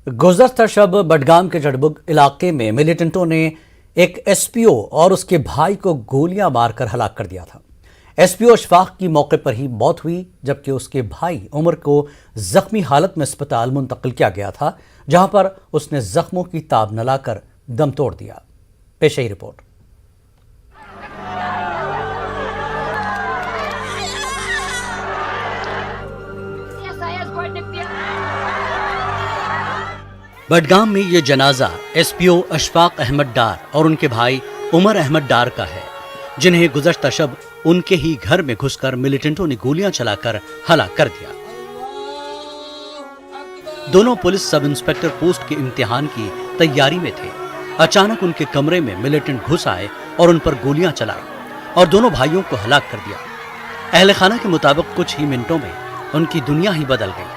गुज़श्ता शब बडगाम के जड़बुग इलाके में मिलिटेंटों ने एक एसपीओ और उसके भाई को गोलियां मारकर हलाक कर दिया था। एसपीओ अशफाक की मौके पर ही मौत हुई, जबकि उसके भाई उमर को जख्मी हालत में अस्पताल मुंतकिल किया गया था, जहां पर उसने जख्मों की ताब न लाकर दम तोड़ दिया। पेश रिपोर्ट। बडगाम में ये जनाजा एसपीओ अशफाक अहमद डार और उनके भाई उमर अहमद डार का है, जिन्हें गुज़श्ता शब उनके ही घर में घुसकर मिलिटेंटों ने गोलियां चलाकर हलाक कर दिया। दोनों पुलिस सब इंस्पेक्टर पोस्ट के इम्तिहान की तैयारी में थे। अचानक उनके कमरे में मिलिटेंट घुस आए और उन पर गोलियां चलाई और दोनों भाइयों को हलाक कर दिया। अहले खाना के मुताबिक कुछ ही मिनटों में उनकी दुनिया ही बदल गई।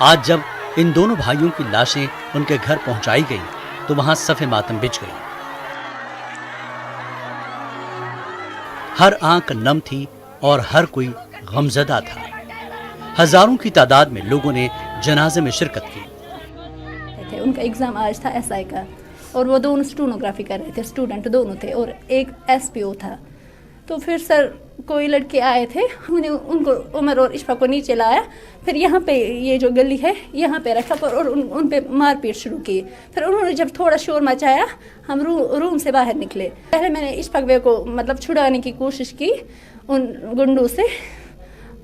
आज जब इन दोनों भाइयों की लाशें उनके घर पहुंचाई गई तो वहां सफ़े मातम बिछ गई। हर आंख नम थी और हर कोई गमज़दा था। हजारों की तादाद में लोगों ने जनाजे में शिरकत की। उनका एग्जाम आज था एसआई का और वो दोनों स्टेनोग्राफी कर रहे थे, स्टूडेंट दोनों थे और एक एसपीओ था। तो फिर सर कोई लड़के आए थे, उनको उमर और इशफा को नीचे लाया, फिर यहाँ पे ये जो गली है यहाँ पे रखा पर और उन पे मारपीट शुरू की। फिर उन्होंने जब थोड़ा शोर मचाया हम रूम से बाहर निकले। पहले मैंने इशफा को मतलब छुड़ाने की कोशिश की उन गुंडों से,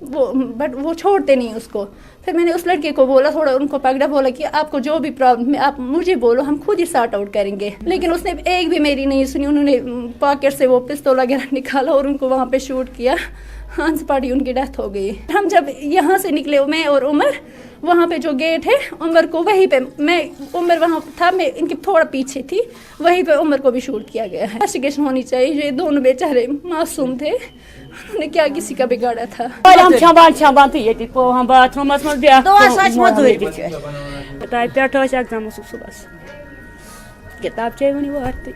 बट वो छोड़ते नहीं उसको। फिर मैंने उस लड़के को बोला, थोड़ा उनको पकड़ा, बोला कि आपको जो भी प्रॉब्लम है आप मुझे बोलो, हम खुद ही सॉर्ट आउट करेंगे। लेकिन उसने एक भी मेरी नहीं सुनी। उन्होंने पॉकेट से वो पिस्तौल वगैरह निकाला और उनको वहाँ पे शूट किया। हांस पाड़ी उनकी डेथ हो गई। हम जब यहाँ से निकले, मैं और उमर, वहाँ पे जो गेट है उमर को वहीं पे, मैं उमर वहाँ था, मैं इनके थोड़ा पीछे थी, वहीं पे उमर को भी शूट किया गया है। इन्वेस्टिगेशन होनी चाहिए। ये दोनों बेचारे मासूम थे, उन्होंने क्या किसी का बिगाड़ा था। हम तो ये हम बाथरूम में ब्याह एग्जाम सुबह किताब चाहिए वारती।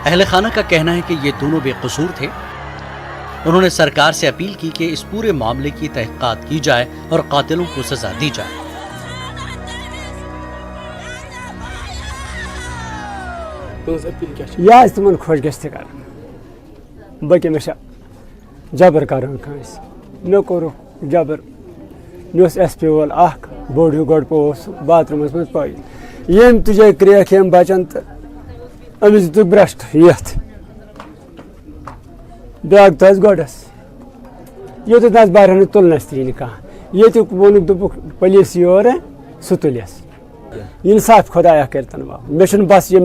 अहले खाना का कहना है कि ये दोनों बेकसूर थे। उन्होंने सरकार से अपील की कि इस पूरे मामले की तहकीकात की जाए और कातिलों को सजा दी जाए। या तुम खुश गए कर बल्कि मे जबर कर मे कोर जबर मे एसपी वोल बोड़ हूँ गोड़ पोस बाथरूम मज पाई यम तुझे क्रेक यम बचन तो अमिस दितुक ब्रश ये बैग तज गोडस योत ना बाहर तुलनस तीन कह ये वोनुक दुपुक पुलिस योर सह तुलस इंसाफ खुदाया करतन बाब मे बस ये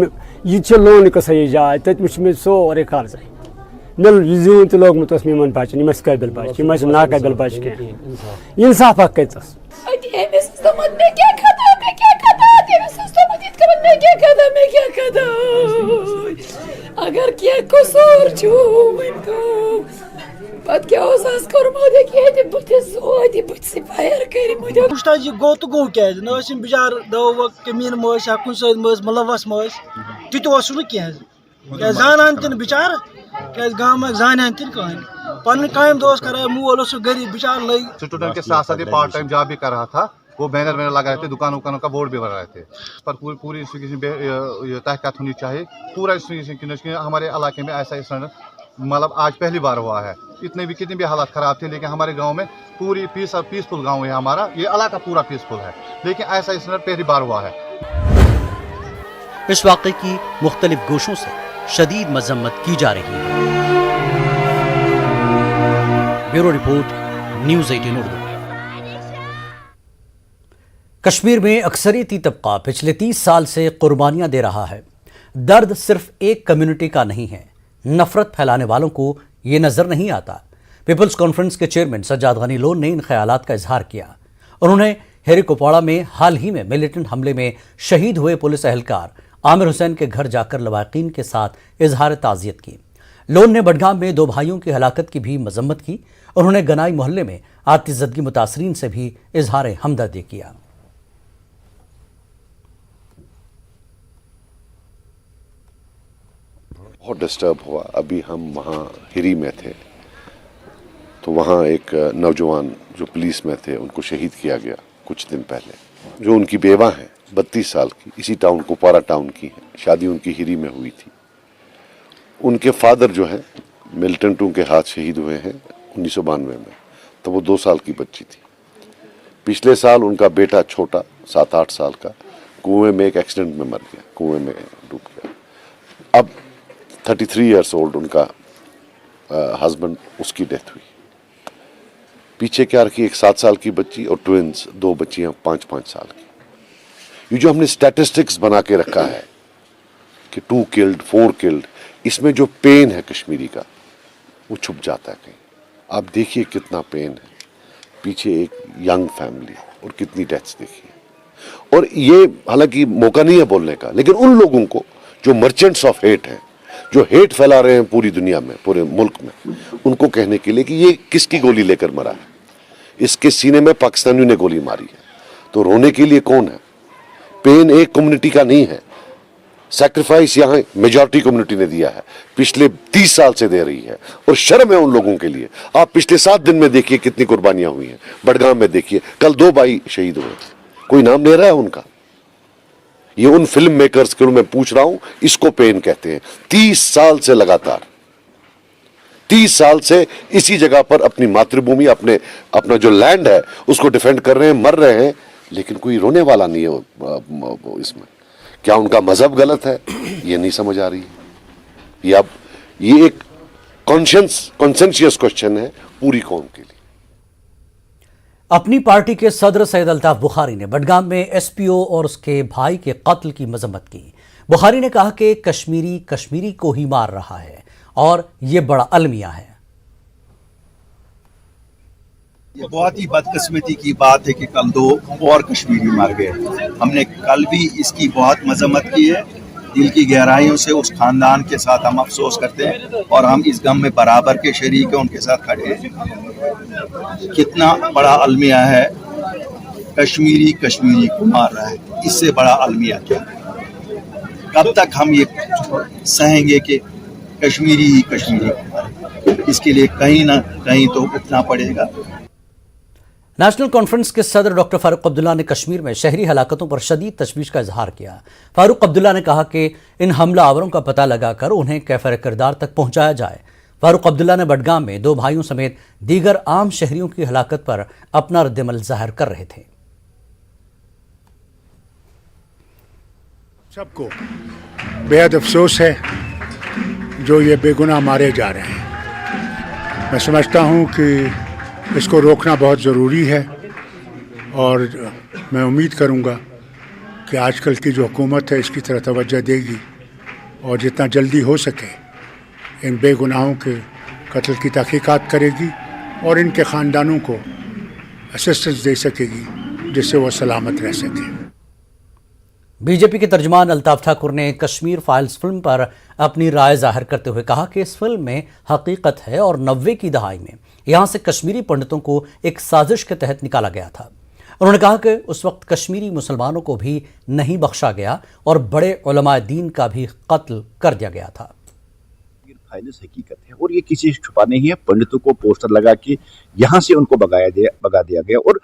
लोन कस जाए तथ मे सोरे कर्ज मे जून तो लोगमुत मेमन बचन काबिल बच नाकाबिल बच कह इंसाफ करतस अगर क्या कसूर पत क्या गो तो गो क्या बिचार दवा कमीन मस कुन सद मुलवस मस तुत कह जानान तीन बिचार क्या गाम जानान तीन कहें पन काम दोस्त कर मोल गरीब बिचार लग स्टूडेंट के साथ साथ पार्ट टाइम जॉब भी कर रहा था। वो बैनर वैनर लगा रहे थे, दुकान उकानों का बोर्ड भी बना रहे थे। पर पूरी तहकीकात होनी चाहिए। पूरा कि हमारे इलाके में ऐसा इंसिडेंट मतलब आज पहली बार हुआ है। कितनी भी हालात ख़राब थे, लेकिन हमारे गांव में पूरी पीसफुल गांव है हमारा, ये इलाका पूरा पीसफुल है, लेकिन ऐसा इंसिडेंट पहली बार हुआ है। इस वाक़े की मुख्तलिफ गोशों से शदीद मजम्मत की जा रही है। Bureau report, news 18 Urdu. Kashmir में अक्सरियती तबका पिछले 30 साल से कुर्बानियां दे रहा है। दर्द सिर्फ एक कम्युनिटी का नहीं है, नफरत फैलाने वालों को ये नजर नहीं आता। पीपल्स कॉन्फ्रेंस के चेयरमैन सज्जाद गनी लोन ने इन ख्यालात का इजहार किया। उन्होंने हेरी कुपवाड़ा में हाल ही में मिलिटेंट हमले में शहीद हुए पुलिस एहलकार आमिर हुसैन के घर जाकर लवाकिन के साथ इजहार ताज़ियत की। लोन ने बडगाम में 2 भाइयों की हलाकत की भी मजम्मत की। उन्होंने गनाई मोहल्ले में आतिशज़दगी मुतासरीन से भी इजहार हमदर्दी किया। बहुत डिस्टर्ब हुआ। अभी हम वहाँ हिरी में थे तो वहाँ एक नौजवान जो पुलिस में थे उनको शहीद किया गया कुछ दिन पहले, जो उनकी बेवा हैं 32 साल की, इसी टाउन कुपवारा टाउन की है, शादी उनकी हिरी में हुई थी। उनके फादर जो है मिल्टन टू के हाथ शहीद हुए हैं 1992 में, तो वो 2 साल की बच्ची थी। पिछले साल उनका बेटा छोटा 7-8 साल का कुएं में एक एक्सीडेंट में मर गया, कुएं में डूब गया। अब 33 ईयर्स ओल्ड उनका हस्बैंड, उसकी डेथ हुई। पीछे क्या रखी, एक 7 साल की बच्ची और ट्विंस 2 बच्चियां 5-5 साल की। ये जो हमने स्टैटिस्टिक्स बना के रखा है कि 2 किल्ड 4 किल्ड, इसमें जो पेन है कश्मीरी का वो छुप जाता है कहीं। आप देखिए कितना पेन है, पीछे एक यंग फैमिली और कितनी डेथ्स देखिए। और ये हालांकि मौका नहीं है बोलने का, लेकिन उन लोगों को जो मर्चेंट्स ऑफ हेट हैं, जो हेट फैला रहे हैं पूरी दुनिया में, पूरे मुल्क में, उनको कहने के लिए कि ये किसकी गोली लेकर मरा है, इसके सीने में पाकिस्तानियों ने गोली मारी है, तो रोने के लिए कौन है? पेन एक कम्युनिटी का नहीं है, सैक्रिफाइस यहाँ मेजॉरिटी कम्युनिटी ने दिया है, पिछले 30 साल से दे रही है, और शर्म है उन लोगों के लिए। आप पिछले 7 दिन में देखिए कितनी कुर्बानियां हुई हैं। बडगाम में देखिए, कल 2 भाई शहीद हुए, कोई नाम ले रहा है उनका? ये उन फिल्म मेकर्स के मैं पूछ रहा हूं, इसको पेन कहते हैं। 30 साल से लगातार 30 साल से इसी जगह पर अपनी मातृभूमि, अपना जो लैंड है उसको डिफेंड कर रहे हैं, मर रहे हैं, लेकिन कोई रोने वाला नहीं है इसमें। क्या उनका मजहब गलत है? ये नहीं समझ आ रही है। ये एक कॉन्सेंशियस क्वेश्चन है पूरी कौम के लिए। अपनी पार्टी के सदर सैयद अल्ताफ बुखारी ने बडगाम में एसपीओ और उसके भाई के कत्ल की मजम्मत की। बुखारी ने कहा कि कश्मीरी को ही मार रहा है और ये बड़ा अलमिया है। ये बहुत ही बदकिस्मती की बात है कि कल 2 और कश्मीरी मर गए। हमने कल भी इसकी बहुत मजम्मत की है। दिल की गहराइयों से उस खानदान के साथ हम अफसोस करते हैं और हम इस गम में बराबर के शरीक हैं, उनके साथ खड़े हैं। कितना बड़ा अलमिया है, कश्मीरी को मार रहा है, इससे बड़ा अलमिया क्या है? कब तक हम ये सहेंगे कि कश्मीरी ही इसके लिए कहीं ना कहीं तो उठना पड़ेगा। नेशनल कॉन्फ्रेंस के सदर डॉक्टर फारूक अब्दुल्ला ने कश्मीर में शहरी हलाकतों पर शदीद तशवीश का इजहार किया। फारूक अब्दुल्ला ने कहा कि इन हमलावरों का पता लगाकर उन्हें कैफर किरदार तक पहुंचाया जाए। फारूक अब्दुल्ला ने बडगाम में 2 भाइयों समेत दीगर आम शहरियों की हलाकत पर अपना रद्दमल जाहिर कर रहे थे। सबको बेहद अफसोस है जो ये बेगुनाह मारे जा रहे हैं। मैं समझता हूँ कि इसको रोकना बहुत ज़रूरी है और मैं उम्मीद करूँगा कि आजकल की जो हुकूमत है इसकी तरफ तवज्जो देगी और जितना जल्दी हो सके इन बेगुनाहों के कत्ल की तहकीकात करेगी और इनके ख़ानदानों को असिस्टेंस दे सकेगी जिससे वो सलामत रह सकें। बीजेपी के तर्जुमान अल्ताफ ठाकुर ने कश्मीर फाइल्स फिल्म पर अपनी राय जाहिर करते हुए कहा कि इस फिल्म में हकीकत है और 90 की दहाई में यहां से कश्मीरी पंडितों को एक साजिश के तहत निकाला गया था। उन्होंने कहा कि उस वक्त कश्मीरी मुसलमानों को भी नहीं बख्शा गया और बड़े उलमाए दीन का भी कत्ल कर दिया गया था। फाइल्स हकीकत है और ये किसी से छुपा नहीं है। पंडितों को पोस्टर लगा के यहाँ से उनको भगा दिया गया और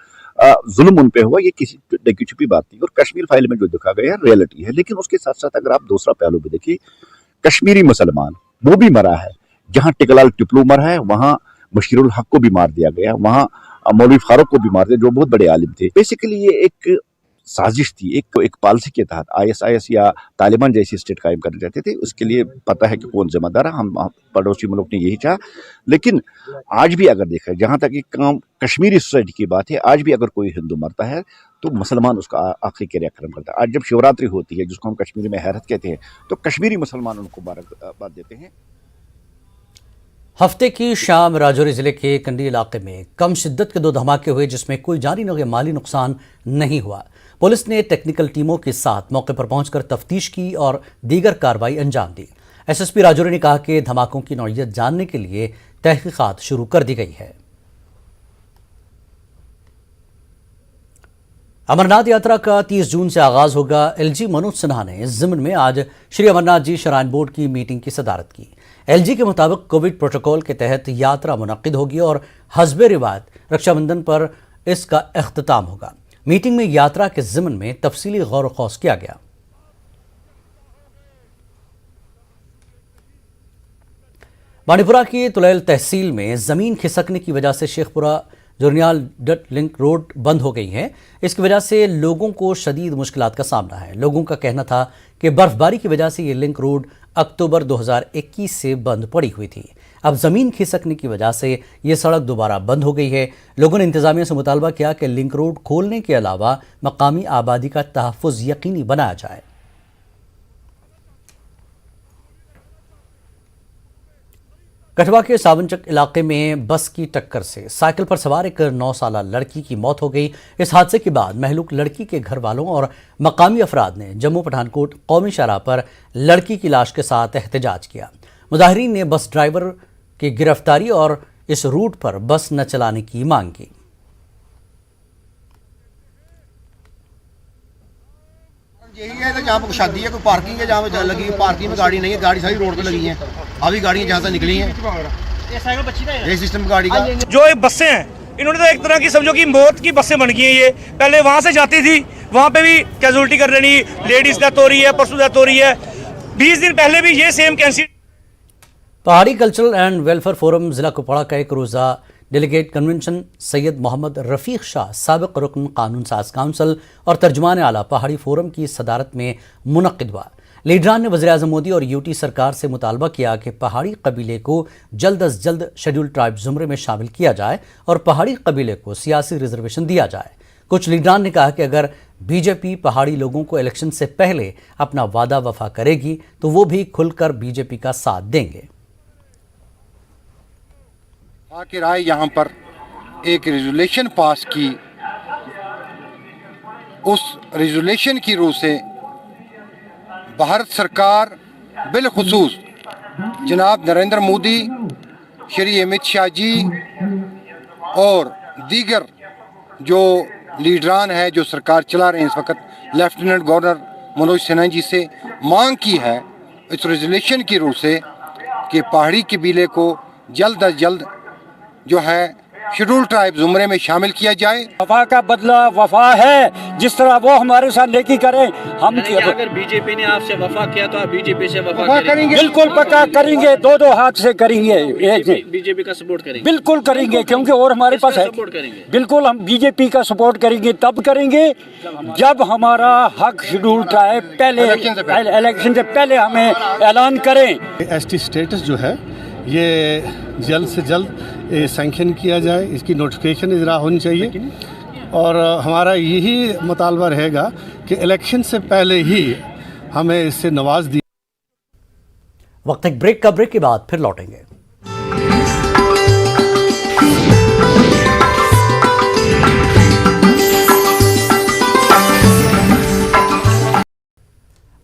जुल्म उन पे हुआ, ये किसी की छुपी बात नहीं। और कश्मीर फाइल में जो दिखा गया है रियलिटी है। लेकिन उसके साथ साथ अगर आप दूसरा पहलू भी देखिए, कश्मीरी मुसलमान वो भी मरा है। जहाँ टिकलाल टिपलू मरा है वहाँ बशीरुल हक को भी मार दिया गया, वहाँ मौलवी फारूक को भी मार दिया जो बहुत बड़े आलिम थे। बेसिकली ये एक साजिश थी, एक पॉलिसी के तहत ISIS या तालिबान जैसी स्टेट कायम करने चाहते थे। उसके लिए पता है कि कौन जिम्मेदार है, हम पड़ोसी मुल्क ने यही चाहा। लेकिन आज भी अगर देखा जहाँ तक एक काम कश्मीरी सोसाइटी की बात है, आज भी अगर कोई हिंदू मरता है तो मुसलमान उसका आखिरी क्रियाक्रम करता है। आज जब शिवरात्रि होती है जिसको हम कश्मीरी में हैरत कहते हैं, तो कश्मीरी मुसलमान उनको मुबारकबाद देते हैं। हफ्ते की शाम राजौरी जिले के कंडी इलाके में कम शिद्दत के 2 धमाके हुए जिसमें कोई जानी माली नुकसान नहीं हुआ। पुलिस ने टेक्निकल टीमों के साथ मौके पर पहुंचकर तफ्तीश की और दीगर कार्रवाई अंजाम दी। SSP राजौरी ने कहा कि धमाकों की नौइयत जानने के लिए तहकीकात शुरू कर दी गई है। अमरनाथ यात्रा का 30 जून से आगाज होगा। LG मनोज सिन्हा ने इस ज़िम्न में आज श्री अमरनाथ जी श्राइन बोर्ड की मीटिंग की सदारत की। LG के मुताबिक कोविड प्रोटोकॉल के तहत यात्रा मुनक्किद होगी और हस्बे रिवायत रक्षाबंधन पर इसका इख्तिताम होगा। मीटिंग में यात्रा के ज़िमन में तफसीली गौर खौस किया गया। बांडीपुरा की तुलैल तहसील में ज़मीन खिसकने की वजह से शेखपुरा जुर्नियाल डट लिंक रोड बंद हो गई है। इसकी वजह से लोगों को शदीद मुश्किलात का सामना है। लोगों का कहना था कि बर्फबारी की वजह से ये लिंक रोड अक्टूबर 2021 से बंद पड़ी हुई थी। अब ज़मीन खिसकने की वजह से ये सड़क दोबारा बंद हो गई है। लोगों ने इंतज़ामिया से मुतालबा किया कि लिंक रोड खोलने के अलावा मकामी आबादी का तहफ़्फ़ुज़ यकीनी बनाया जाए। कठवा के सावनचक इलाके में बस की टक्कर से साइकिल पर सवार एक 9 साला लड़की की मौत हो गई। इस हादसे के बाद महलूक लड़की के घर वालों और मकामी अफराद ने जम्मू पठानकोट कौमी शाहराह पर लड़की की लाश के साथ एहतजाज किया। मुजाहिरीन ने बस ड्राइवर की गिरफ्तारी और इस रूट पर बस न चलाने की मांग की। यही है जहाँ पर शादी है, कोई पार्किंग है, जहाँ पे लगी पार्किंग में गाड़ी नहीं है, गाड़ी सारी रोड पे लगी है। अभी गाड़ियाँ जहाँ से निकली हैं ये सिस्टम गाड़ी का। जो ये बसें हैं इन्होंने तो एक तरह की समझो कि मौत की बसें बन गई हैं। ये पहले वहाँ से जाती थी, वहाँ पे भी कैजुअलिटी कर रही, लेडीज डेथ हो रही है, परसों डेथ हो रही है। 20 दिन पहले भी ये सेम कैंसिल। पहाड़ी कल्चरल एंड वेलफेयर फोरम जिला कुपवाड़ा का एक रोज़ा डेलीगेट कन्वेंशन सैयद मोहम्मद रफ़ीक शाह साबिक़ रुकन कानून साज काउंसिल और तर्जुमान आला पहाड़ी फोरम की सदारत में मुनक़्क़िद हुआ। लीडरान ने वज़ीर-ए-आज़म मोदी और यूटी सरकार से मुतालबा किया कि पहाड़ी कबीले को जल्द अज जल्द शेड्यूल ट्राइब ज़ुमरे में शामिल किया जाए और पहाड़ी कबीले को सियासी रिजर्वेशन दिया जाए। कुछ लीडरान ने कहा कि अगर बीजेपी पहाड़ी लोगों को इलेक्शन से पहले अपना वादा वफा करेगी तो वो भी खुलकर बीजेपी का साथ देंगे। आके राय यहाँ पर एक रेजोल्यूशन पास की, उस रेजोल्यूशन की रूह से भारत सरकार बिलखुसूस जनाब नरेंद्र मोदी, श्री अमित शाह जी और दीगर जो लीडरान है जो सरकार चला रहे हैं इस वक्त, लेफ्टिनेंट गवर्नर मनोज सिन्हा जी से मांग की है इस रेजोल्यूशन की रूह से कि पहाड़ी कबीले को जल्द अज जल्द जो है शेड्यूल ट्राइब ज़ुमरे में शामिल किया जाए। वफा का बदला वफा है, जिस तरह वो हमारे साथ नेकी करें हम। अगर बीजेपी ने आपसे वफा किया तो आप बीजेपी से वफा करेंगे? बिल्कुल पक्का करेंगे, दो हाथ से करेंगे। बीजेपी का सपोर्ट करेंगे? बिल्कुल करेंगे, क्योंकि और हमारे पास है। बिल्कुल हम बीजेपी का सपोर्ट करेंगे, तब करेंगे जब हमारा हक शेड्यूल ट्राइब पहले इलेक्शन से पहले हमें ऐलान करें। एसटी स्टेटस जो है ये जल्द से जल्द सैंक्शन किया जाए, इसकी नोटिफिकेशन इजरा होनी चाहिए और हमारा यही मुतालबा रहेगा कि इलेक्शन से पहले ही हमें इससे नवाज दी। वक्त एक ब्रेक के बाद फिर लौटेंगे।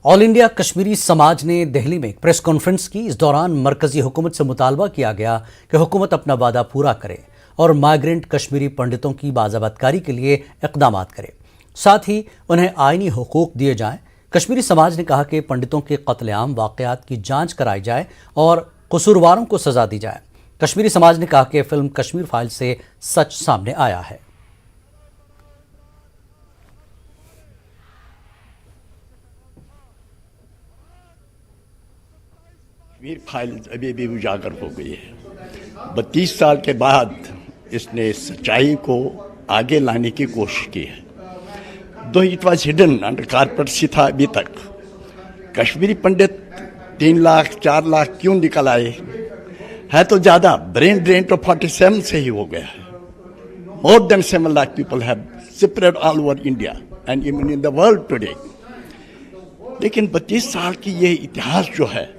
ऑल इंडिया कश्मीरी समाज ने दिल्ली में एक प्रेस कॉन्फ्रेंस की। इस दौरान मरकजी हुकूमत से मुतालबा किया गया कि हुकूमत अपना वादा पूरा करे और माइग्रेंट कश्मीरी पंडितों की बाज़ाबतकारी के लिए इक़दाम करे, साथ ही उन्हें आइनी हुकूक दिए जाएं। कश्मीरी समाज ने कहा कि पंडितों के कत्लेआम वाक़यात की जांच कराई जाए और कसूरवारों को सज़ा दी जाए। कश्मीरी समाज ने कहा कि फिल्म कश्मीर फाइल से सच सामने आया है। कश्मीर फाइल अभी भी उजागर हो गई है। 32 साल के बाद इसने सच्चाई को आगे लाने की कोशिश की है। दो it was hidden under carpet था अभी तक। कश्मीरी पंडित 3 लाख 4 लाख क्यों निकल आए है तो ज़्यादा ब्रेन ड्रेन तो 47 से ही हो गया है। More than 7 lakh people have spread all over India and even in the world today. लेकिन 32 साल की ये इतिहास जो है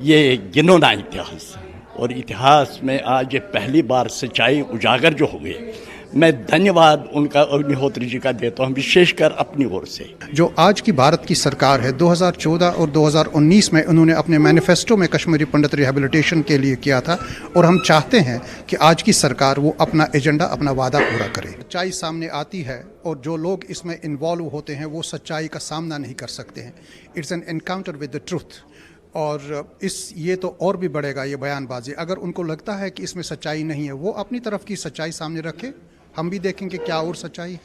ये गिनौना इतिहास, और इतिहास में आज ये पहली बार सच्चाई उजागर जो हो गई। मैं धन्यवाद उनका अग्निहोत्री जी का देता हूँ, विशेषकर अपनी ओर से। जो आज की भारत की सरकार है, 2014 और 2019 में उन्होंने अपने मैनिफेस्टो में कश्मीरी पंडित रिहेबिलिटेशन के लिए किया था, और हम चाहते हैं कि आज की सरकार वो अपना एजेंडा, अपना वादा पूरा करे। सच्चाई सामने आती है और जो लोग इसमें इन्वॉल्व होते हैं वो सच्चाई का सामना नहीं कर सकते हैं। It's an encounter with the truth. और ये तो और भी बढ़ेगा ये बयानबाजी। अगर उनको लगता है कि इसमें सच्चाई नहीं है, वो अपनी तरफ की सच्चाई सामने रखे, हम भी देखेंगे क्या और सच्चाई है।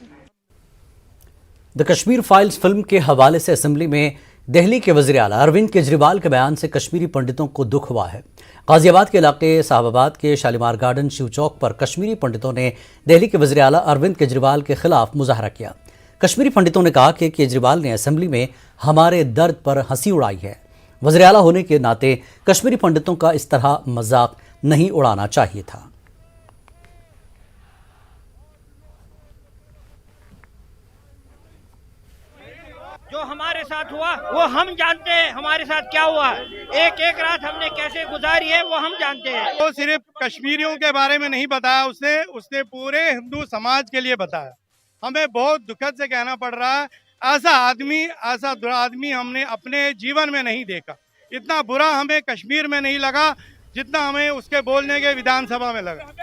द कश्मीर फाइल्स फिल्म के हवाले से असेंबली में दिल्ली के वज़ीर आला अरविंद केजरीवाल के बयान से कश्मीरी पंडितों को दुख हुआ है। गाजियाबाद के इलाके साहबाबाद के शालीमार गार्डन शिव चौक पर कश्मीरी पंडितों ने दिल्ली के वज़ीर आला अरविंद केजरीवाल के खिलाफ मुजाहरा किया। कश्मीरी पंडितों ने कहा कि केजरीवाल ने असेंबली में हमारे दर्द पर हंसी उड़ाई है। वज़ीर आला होने के नाते कश्मीरी पंडितों का इस तरह मजाक नहीं उड़ाना चाहिए था। जो हमारे साथ हुआ वो हम जानते हैं, हमारे साथ क्या हुआ, एक एक रात हमने कैसे गुजारी है वो हम जानते हैं। वो सिर्फ कश्मीरियों के बारे में नहीं बताया उसने पूरे हिंदू समाज के लिए बताया। हमें बहुत दुखद से कहना पड़ रहा है, ऐसा बुरा आदमी हमने अपने जीवन में नहीं देखा। इतना बुरा हमें कश्मीर में नहीं लगा जितना हमें उसके बोलने के विधानसभा में लगा।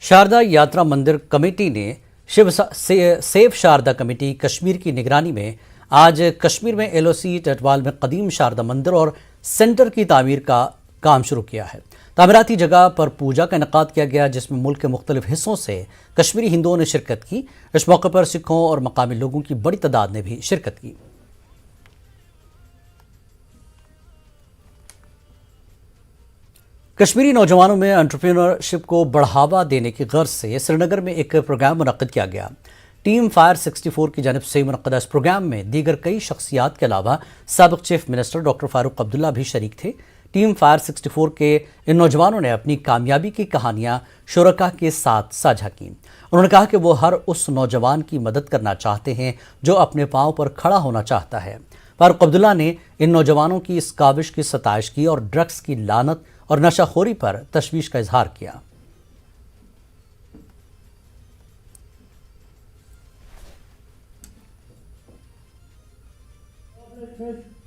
शारदा यात्रा मंदिर कमेटी ने सेव शारदा कमेटी कश्मीर की निगरानी में आज कश्मीर में एलओसी टटवाल में कदीम शारदा मंदिर और सेंटर की तामीर का काम शुरू किया है। तामीराती जगह पर पूजा का इनेकाद किया गया, जिसमें मुल्क के मुख्तलिफ हिस्सों से कश्मीरी हिंदुओं ने शिरकत की। इस मौके पर सिखों और मकामी लोगों की बड़ी तादाद ने भी शिरकत की। कश्मीरी नौजवानों में एंटरप्रेन्योरशिप को बढ़ावा देने की गर्ज से श्रीनगर में एक प्रोग्राम मुनक्किद किया गया। टीम फायर 64 की जानिब से मुनक्किदा इस प्रोग्राम में दीगर कई शख्सियात के अलावा साबिक chief minister doctor Farooq Abdullah भी शरीक थे। टीम फायर 64 के इन नौजवानों ने अपनी कामयाबी की कहानियां शुरका के साथ साझा की। उन्होंने कहा कि वो हर उस नौजवान की मदद करना चाहते हैं जो अपने पांव पर खड़ा होना चाहता है। फारूक अब्दुल्ला ने इन नौजवानों की इस काविश की सताइश की और ड्रग्स की लानत और नशाखोरी पर तशवीश का इजहार किया।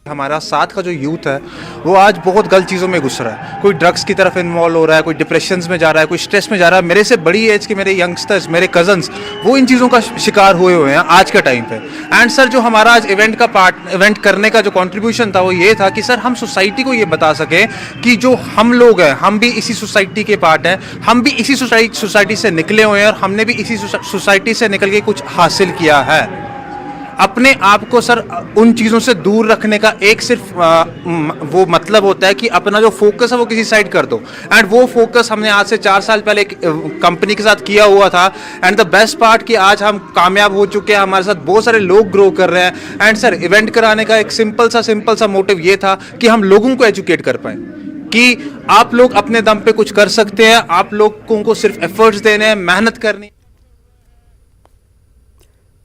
हमारा साथ का जो यूथ है वो आज बहुत गलत चीज़ों में घुस रहा है। कोई ड्रग्स की तरफ इन्वॉल्व हो रहा है, कोई डिप्रेशंस में जा रहा है, कोई स्ट्रेस में जा रहा है। मेरे से बड़ी एज के मेरे यंगस्टर्स, मेरे कजन्स, वो इन चीज़ों का शिकार हुए हैं आज के टाइम पे। एंड सर, जो हमारा आज इवेंट करने का जो कंट्रीब्यूशन था वो ये था कि सर हम सोसाइटी को ये बता सकें कि जो हम लोग हैं हम भी इसी सोसाइटी के पार्ट हैं, हम भी इसी सोसाइटी से निकले हुए हैं और हमने भी इसी सोसाइटी से निकल के कुछ हासिल किया है। अपने आप को सर उन चीज़ों से दूर रखने का एक सिर्फ वो मतलब होता है कि अपना जो फोकस है वो किसी साइड कर दो। एंड वो फोकस हमने आज से 4 साल पहले एक कंपनी के साथ किया हुआ था। एंड द बेस्ट पार्ट कि आज हम कामयाब हो चुके हैं, हमारे साथ बहुत सारे लोग ग्रो कर रहे हैं। एंड सर, इवेंट कराने का एक सिंपल सा मोटिव ये था कि हम लोगों को एजुकेट कर पाएँ कि आप लोग अपने दम पे कुछ कर सकते हैं, आप लोगों को सिर्फ एफर्ट्स देने हैं, मेहनत करनी।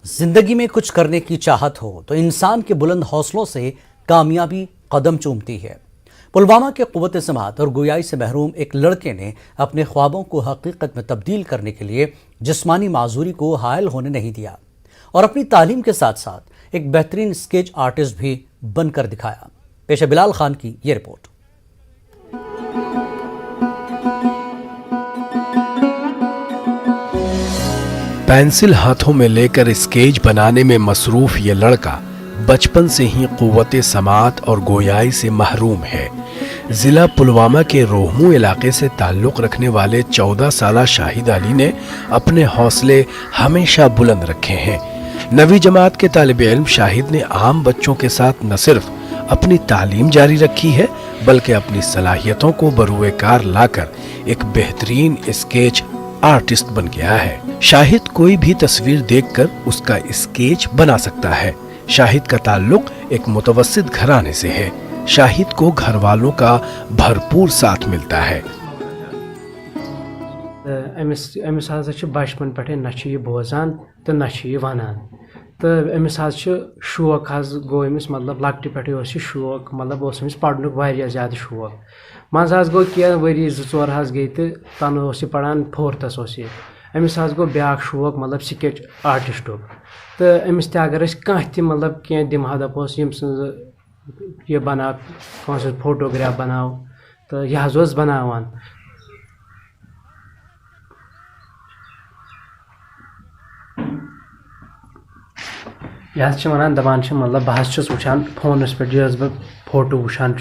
जिंदगी में कुछ करने की चाहत हो तो इंसान के बुलंद हौसलों से कामयाबी कदम चूमती है। पुलवामा के क़ुव्वत समात और गोयाई से महरूम एक लड़के ने अपने ख्वाबों को हकीकत में तब्दील करने के लिए जिस्मानी माजूरी को हायल होने नहीं दिया और अपनी तालीम के साथ साथ एक बेहतरीन स्केच आर्टिस्ट भी बनकर दिखाया। पेश है बिलाल खान की ये रिपोर्ट। पेंसिल हाथों में लेकर स्केच बनाने में मसरूफ ये लड़का बचपन से ही क़ुव्वत समात और गोयाई से महरूम है। ज़िला पुलवामा के रोहमू इलाके से ताल्लुक़ रखने वाले 14 साला शाहिद अली ने अपने हौसले हमेशा बुलंद रखे हैं। 9वीं जमात के तालिब इल्म शाहिद ने आम बच्चों के साथ न सिर्फ अपनी तालीम जारी रखी है बल्कि अपनी सलाहियतों को बरूए कार लाकर एक बेहतरीन स्केच आर्टिस्ट बन गया है। शाहिद कोई भी तस्वीर देखकर उसका स्केच बना सकता है। शाहिद का ताल्लुक एक मुतवस्सित घराने से है। शाहिद को घर वालों का भरपूर साथ मिलता है। बचपन पे न बोजान तो न वनान तो अमिस शौक गो मतलब लकटे पे शौक मतलब पढ़नुक ज़्यादा शौक मज गो क्या वरी 2-4 गई तो तन पढ़ान 4थस अमिस गो ब्या शौक मतलब स्केच आर्टिस्टुक तो अमिस अगर कह मतलब क्या दिमहा दपोस यम ये बना कौन फोटोग्राफ बनाओ तो यह बनावान। यह वन दपान मतलब बहुत वुचान फोनस पे जो बह फोटो वुचान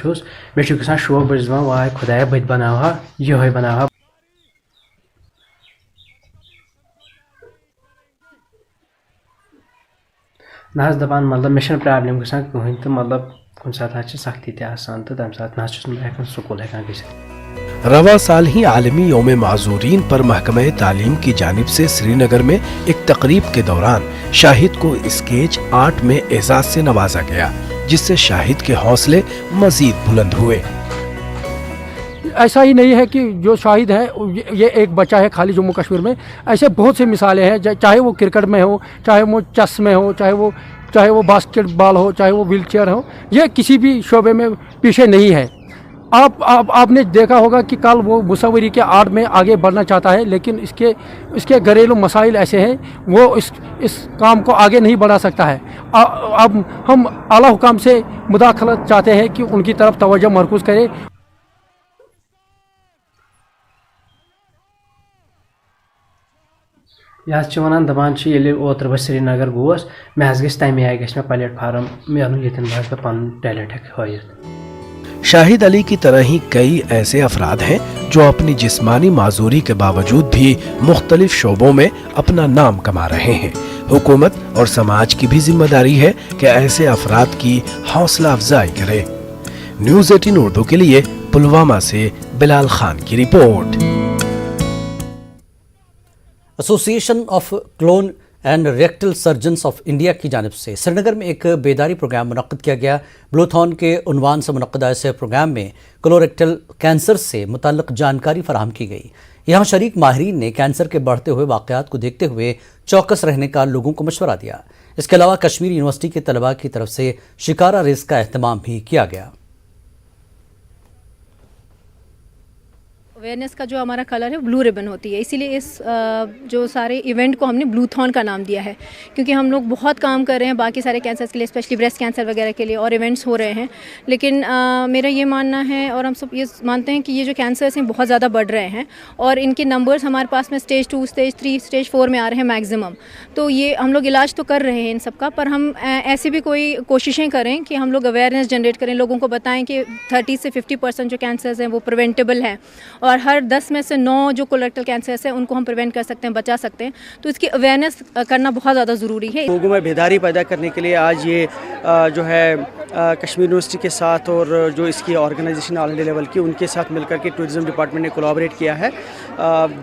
मे गसान शौक बस दपान वाह खुदाया बत बनावा ये बनावा। ना दपान मतलब मे प्रॉब्लम गसान कहीं तो मतलब कुछ साथ सख्ती तसान तो तम साथ ना स्कूल हेकान गई। रवा साल ही आलमी यौम माजूरीन पर महकमा तालीम की जानिब से श्रीनगर में एक तकरीब के दौरान शाहिद को स्केच आर्ट में एजाज से नवाजा गया, जिससे शाहिद के हौसले मजीद बुलंद हुए। ऐसा ही नहीं है कि जो शाहिद है ये एक बच्चा है खाली जम्मू कश्मीर में, ऐसे बहुत सी मिसालें हैं, चाहे वो क्रिकेट में हो, चाहे वो चेस में हो, चाहे वो बास्केटबॉल हो, चाहे वो व्हील चेयर हो, ये किसी भी शोबे में पीछे नहीं है। आपने देखा होगा कि कल वो मुसव्वरी के आर्ट में आगे बढ़ना चाहता है, लेकिन इसके घरेलू मसाइल ऐसे हैं, वो इस काम को आगे नहीं बढ़ा सकता है। अब हम आला हुकाम से मुदाखलत चाहते हैं कि उनकी तरफ तवज्जो मरकूज़ करें। यह वन दपान ओतर बह श्रीनगर गोस मे गई तमे आय गि प्लेटफार्म मिलन ये पे पन टैलेंट हयत। शाहिद अली की तरह ही कई ऐसे अफराद हैं जो अपनी जिस्मानी माजूरी के बावजूद भी मुख्तलिफ शोबों में अपना नाम कमा रहे हैं। हुकूमत और समाज की भी जिम्मेदारी है कि ऐसे अफराद की हौसला अफजाई करे। न्यूज़ 18 उर्दू के लिए पुलवामा से बिलाल खान की report. Association of clone and rectal surgeons of India की जानिब से श्रीनगर में एक बेदारी प्रोग्राम मुनक्किद किया गया। ब्लूथॉन के उन्वान से मुनक्किदा इस प्रोग्राम में कोलोरेक्टल कैंसर से मुतल्लिक जानकारी फराहम की गई। यहाँ शरीक माहिरीन ने कैंसर के बढ़ते हुए वाक़यात को देखते हुए चौकस रहने का लोगों को मशवरा दिया। इसके अलावा कश्मीर यूनिवर्सिटी के तलबा की तरफ से शिकारा रेस का अहतमाम भी किया गया। अवेयरनेस का जो हमारा कलर है ब्लू रिबन होती है, इसीलिए इस जो सारे इवेंट को हमने ब्लूथॉन का नाम दिया है, क्योंकि हम लोग बहुत काम कर रहे हैं बाकी सारे कैंसर्स के लिए, स्पेशली ब्रेस्ट कैंसर वगैरह के लिए, और इवेंट्स हो रहे हैं। लेकिन मेरा ये मानना है और हम सब ये मानते हैं कि ये जो कैंसर्स हैं बहुत ज़्यादा बढ़ रहे हैं और इनके नंबर्स हमारे पास में स्टेज 2, स्टेज 3, स्टेज 4 में आ रहे हैं मैक्सिमम। तो ये हम लोग इलाज तो कर रहे हैं इन सब का, पर हम ऐसी भी कोई कोशिशें करें कि हम लोग अवेयरनेस जनरेट करें, लोगों को बताएं कि 30 से 50% जो कैंसर्स हैं वो प्रिवेंटेबल हैं और हर 10 में से 9 जो कोलोरेक्टल कैंसर्स हैं उनको हम प्रिवेंट कर सकते हैं, बचा सकते हैं। तो इसकी अवेयरनेस करना बहुत ज़्यादा ज़रूरी है। लोगों में बेदारी पैदा करने के लिए आज ये जो है कश्मीर यूनिवर्सिटी के साथ और जो इसकी ऑर्गेनाइजेशन ऑल इंडिया लेवल की, उनके साथ मिलकर के टूरिज़्म डिपार्टमेंट ने कोलैबोरेट किया है।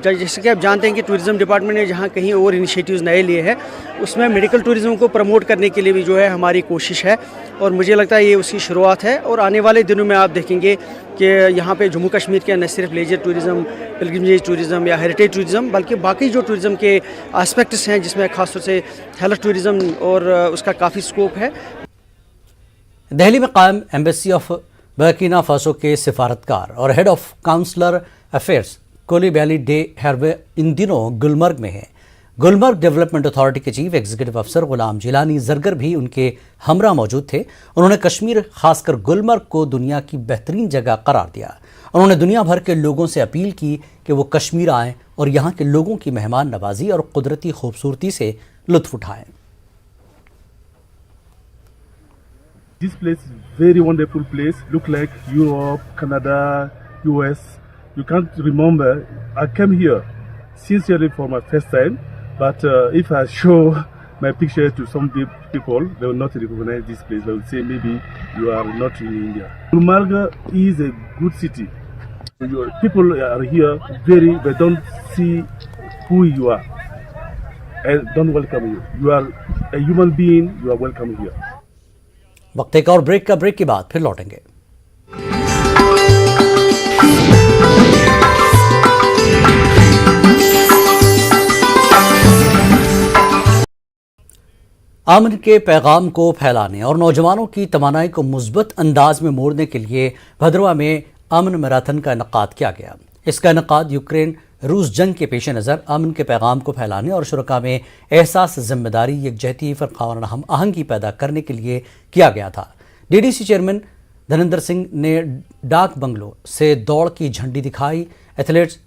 जैसे कि आप जानते हैं कि टूरिज़्म डिपार्टमेंट ने जहाँ कहीं और इनिशिएटिव्स नए लिए हैं, उसमें मेडिकल टूरिज़्म को प्रमोट करने के लिए भी जो है हमारी कोशिश है और मुझे लगता है ये उसकी शुरुआत है। और आने वाले दिनों में आप देखेंगे कि यहाँ पे जम्मू कश्मीर के न सिर्फ लेजर टूरिज़्म, पिलग्रिमेज टूरिज़्म या हेरिटेज टूरिज़्म, बल्कि बाकी जो टूरिज़्म के एस्पेक्ट्स हैं जिसमें खासतौर से हेल्थ टूरिज़्म और उसका काफ़ी स्कोप है। दिल्ली में कायम एम्बेसी ऑफ बर्किना फासो के सिफारतकार और head of counsellor affairs Coulibaly De Herve इन दिनों गुलमर्ग में है। गुलमर्ग डेवलपमेंट अथॉरिटी के चीफ एग्जीक्यूटिव अफसर गुलाम जिलानी जरगर भी उनके हमरा मौजूद थे। उन्होंने कश्मीर खासकर गुलमर्ग को दुनिया की बेहतरीन जगह करार दिया। उन्होंने दुनिया भर के लोगों से अपील की कि वो कश्मीर आएँ और यहाँ के लोगों की मेहमान नवाजी और कुदरती खूबसूरती से लुत्फ उठाएँ। This place is very wonderful place. Look like Europe, Canada, US. You can't remember. I came here sincerely for my first time, but if I show my picture to some people, they will not recognize this place. They will say maybe you are not in India. Gulmarg is a good city. People are here they don't see who you are and don't welcome you. You are a human being. You are welcome here. वक्त एक और break के बाद फिर लौटेंगे। अमन के पैगाम को फैलाने और नौजवानों की तवानाई को मुस्बत अंदाज में मोड़ने के लिए भद्रवा में अमन मैराथन का इनकाद किया गया। इसका इनकाद यूक्रेन रूस जंग के पेश नज़र अमन के पैगाम को फैलाने और शुरका में एहसास जिम्मेदारी, यकजहती, फ़र्क़ावाना हम आहंगी पैदा करने के लिए किया गया था। डीडीसी चेयरमैन धनेंद्र सिंह ने डाक बंगलों से दौड़ की झंडी दिखाई। एथलीट्स,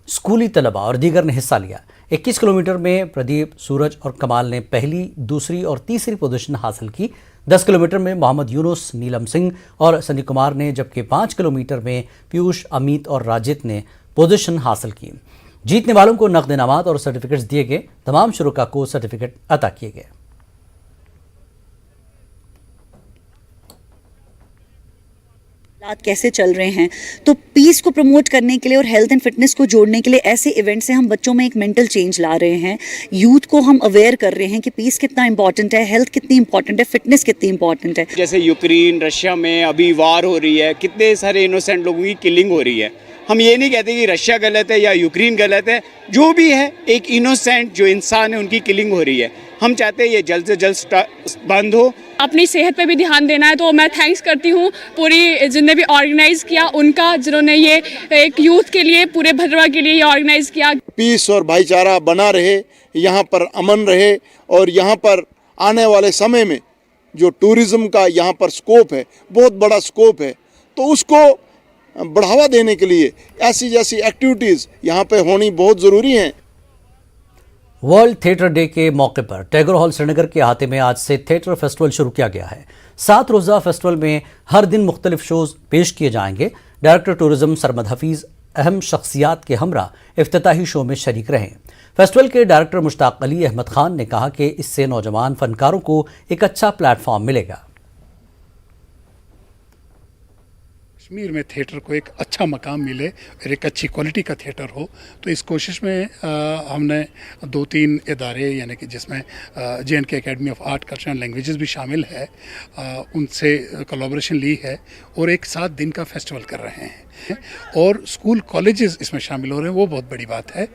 स्कूली तलबा और दीगर ने हिस्सा लिया। 21 किलोमीटर में प्रदीप, सूरज और कमाल ने पहली, दूसरी और तीसरी पोजीशन हासिल की। 10 किलोमीटर में मोहम्मद यूनुस, नीलम सिंह और सनी कुमार ने, जबकि 5 किलोमीटर में पीयूष, अमित और राजित ने पोजीशन हासिल की। जीतने वालों को नकद इनामात और सर्टिफिकेट्स दिए गए। तमाम शुरुका को सर्टिफिकेट अता किए गए। कैसे चल रहे हैं, तो पीस को प्रमोट करने के लिए और हेल्थ एंड फिटनेस को जोड़ने के लिए ऐसे इवेंट से हम बच्चों में एक मेंटल चेंज ला रहे हैं। यूथ को हम अवेयर कर रहे हैं कि पीस कितना इंपॉर्टेंट है, हेल्थ कितनी इंपॉर्टेंट है, फिटनेस कितनी इंपॉर्टेंट है। जैसे यूक्रेन रशिया में अभी वार हो रही है, कितने सारे इनोसेंट लोगों की किलिंग हो रही है। हम ये नहीं कहते कि रशिया गलत है या यूक्रेन गलत है, जो भी है एक इनोसेंट जो इंसान है उनकी किलिंग हो रही है। हम चाहते हैं ये जल्द से जल्द बंद हो। अपनी सेहत पे भी ध्यान देना है, तो मैं थैंक्स करती हूँ पूरी जिनने भी ऑर्गेनाइज किया उनका, जिन्होंने ये एक यूथ के लिए पूरे भद्रवा के लिए ये ऑर्गेनाइज किया। पीस और भाईचारा बना रहे, यहाँ पर अमन रहे और यहाँ पर आने वाले समय में जो टूरिज़्म का यहाँ पर स्कोप है, बहुत बड़ा स्कोप है, तो उसको बढ़ावा देने के लिए ऐसी जैसी एक्टिविटीज़ यहाँ पे होनी बहुत ज़रूरी हैं। वर्ल्ड थिएटर डे के मौके पर टैगोर हॉल श्रीनगर के अहाते में आज से थिएटर फेस्टिवल शुरू किया गया है। 7 रोज़ा फेस्टिवल में हर दिन मुख्तलिफ शोज पेश किए जाएंगे। डायरेक्टर टूरिज्म सरमद हफीज़ अहम शख्सियात के हमरा इफ्तिताही शो में शरीक रहे। फेस्टिवल के डायरेक्टर मुश्ताक अली अहमद खान ने कहा कि इससे नौजवान फनकारों को एक अच्छा प्लेटफॉर्म मिलेगा। कश्मीर में थिएटर को एक अच्छा मकाम मिले और एक अच्छी क्वालिटी का थिएटर हो, तो इस कोशिश में हमने 2-3 इदारे यानी कि जिसमें JNK academy of art culture and languages भी शामिल है, उनसे कोलैबोरेशन ली है और एक 7 दिन का फेस्टिवल कर रहे हैं और स्कूल कॉलेजेस इसमें शामिल हो रहे हैं। वो बहुत बड़ी बात है।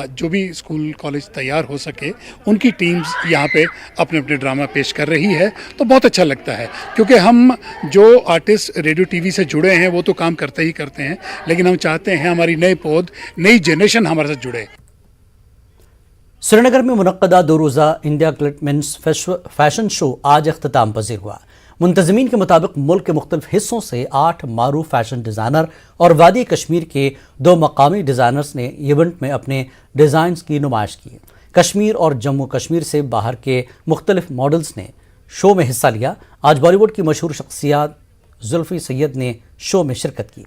जो भी स्कूल कॉलेज तैयार हो सके उनकी टीम्स यहाँ पे अपने अपने ड्रामा पेश कर रही है, तो बहुत अच्छा लगता है, क्योंकि हम जो आर्टिस्ट रेडियो TV से जुड़े हैं वो तो काम करते ही करते हैं, लेकिन हम चाहते हैं हमारी नई पौध, नई जनरेशन हमारे साथ जुड़े। श्रीनगर में मुनक्कदा 2 रोज़ा India glide mains fashion show आज अख्तिताम पजीर हुआ। मुंतज़मीन के मुताबिक मुल्क के मुख्तलिफ हिस्सों से 8 मारूफ फैशन डिज़ाइनर और वादी कश्मीर के 2 मकामी डिज़ाइनर्स ने इवेंट में अपने डिज़ाइंस की नुमाइश की। कश्मीर और जम्मू कश्मीर से बाहर के मुख्तलिफ मॉडल्स ने शो में हिस्सा लिया। आज बॉलीवुड की मशहूर शख्सियत जुल्फ़ी सैयद ने शो में शिरकत की।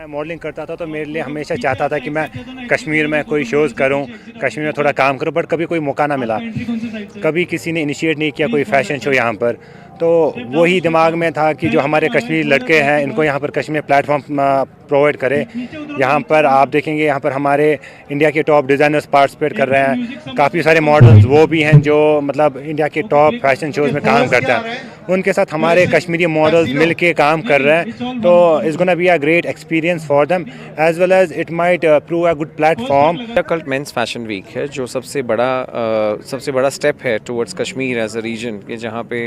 मॉडलिंग करता था तो मेरे लिए हमेशा चाहता था कि मैं कश्मीर में कोई शोज़ करूं, कश्मीर में थोड़ा काम करूं, बट कभी कोई मौका ना मिला, कभी किसी ने इनिशिएट नहीं किया कोई फ़ैशन शो यहाँ पर। तो वही दिमाग में था कि जो हमारे कश्मीरी लड़के हैं इनको यहाँ पर कश्मीर प्लेटफॉर्म प्रोवाइड करे। यहाँ पर आप देखेंगे यहाँ पर हमारे इंडिया के टॉप डिज़ाइनर्स पार्टिसिपेट कर रहे हैं, काफ़ी सारे मॉडल्स वो भी हैं जो मतलब इंडिया के टॉप फैशन शोज़ में काम करते हैं, उनके साथ हमारे कश्मीरी मॉडल्स मिल के काम कर रहे हैं। तो it's gonna be a great experience for them as well as it might prove a good platform. Cult men's fashion week है जो सबसे बड़ा स्टेप है towards Kashmir as a region, कि जहाँ पे